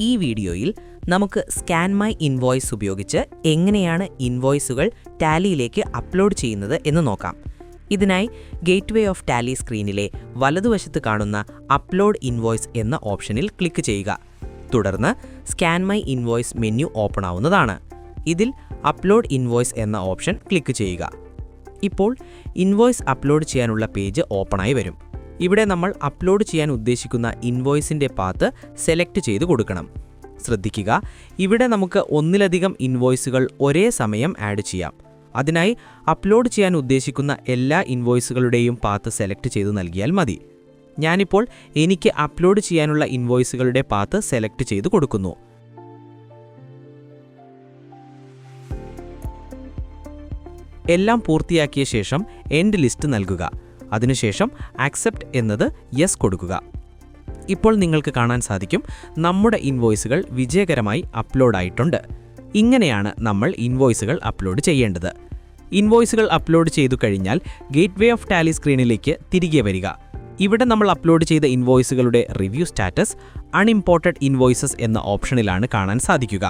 ഈ വീഡിയോയിൽ നമുക്ക് സ്കാൻ മൈ ഇൻവോയ്സ് ഉപയോഗിച്ച് എങ്ങനെയാണ് ഇൻവോയ്സുകൾ ടാലിയിലേക്ക് അപ്ലോഡ് ചെയ്യുന്നത് എന്ന് നോക്കാം. ഇതിനായി ഗേറ്റ്വേ ഓഫ് ടാലി സ്ക്രീനിലെ വലതുവശത്ത് കാണുന്ന അപ്ലോഡ് ഇൻവോയ്സ് എന്ന ഓപ്ഷനിൽ ക്ലിക്ക് ചെയ്യുക. തുടർന്ന് scan my invoice menu open ആവുന്നതാണ്. ഇതിൽ അപ്ലോഡ് ഇൻവോയ്സ് എന്ന ഓപ്ഷൻ ക്ലിക്ക് ചെയ്യുക. ഇപ്പോൾ ഇൻവോയ്സ് അപ്ലോഡ് ചെയ്യാനുള്ള പേജ് ഓപ്പണായി വരും. ഇവിടെ നമ്മൾ അപ്ലോഡ് ചെയ്യാൻ ഉദ്ദേശിക്കുന്ന ഇൻവോയ്സിൻ്റെ പാത്ത് സെലക്ട് ചെയ്ത് കൊടുക്കണം. ശ്രദ്ധിക്കുക, ഇവിടെ നമുക്ക് ഒന്നിലധികം ഇൻവോയ്സുകൾ ഒരേ സമയം ആഡ് ചെയ്യാം. അതിനായി അപ്ലോഡ് ചെയ്യാൻ ഉദ്ദേശിക്കുന്ന എല്ലാ ഇൻവോയ്സുകളുടെയും പാത്ത് സെലക്ട് ചെയ്ത് നൽകിയാൽ മതി. ഞാനിപ്പോൾ എനിക്ക് അപ്ലോഡ് ചെയ്യാനുള്ള ഇൻവോയ്സുകളുടെ പാത്ത് സെലക്ട് ചെയ്ത് കൊടുക്കുന്നു. എല്ലാം പൂർത്തിയാക്കിയ ശേഷം എൻഡ് ലിസ്റ്റ് നൽകുക. അതിനുശേഷം ആക്സെപ്റ്റ് എന്നത് യെസ് കൊടുക്കുക. ഇപ്പോൾ നിങ്ങൾക്ക് കാണാൻ സാധിക്കും നമ്മുടെ ഇൻവോയ്സുകൾ വിജയകരമായി അപ്ലോഡ് ആയിട്ടുണ്ട്. ഇങ്ങനെയാണ് നമ്മൾ ഇൻവോയ്സുകൾ അപ്ലോഡ് ചെയ്യേണ്ടത്. ഇൻവോയ്സുകൾ അപ്ലോഡ് ചെയ്തു കഴിഞ്ഞാൽ ഗേറ്റ്വേ ഓഫ് ടാലി സ്ക്രീനിലേക്ക് തിരികെ വരിക. ഇവിടെ നമ്മൾ അപ്ലോഡ് ചെയ്ത ഇൻവോയ്സുകളുടെ റിവ്യൂ സ്റ്റാറ്റസ് അൺഇമ്പോർട്ടഡ് ഇൻവോയ്സസ് എന്ന ഓപ്ഷനിലാണ് കാണാൻ സാധിക്കുക.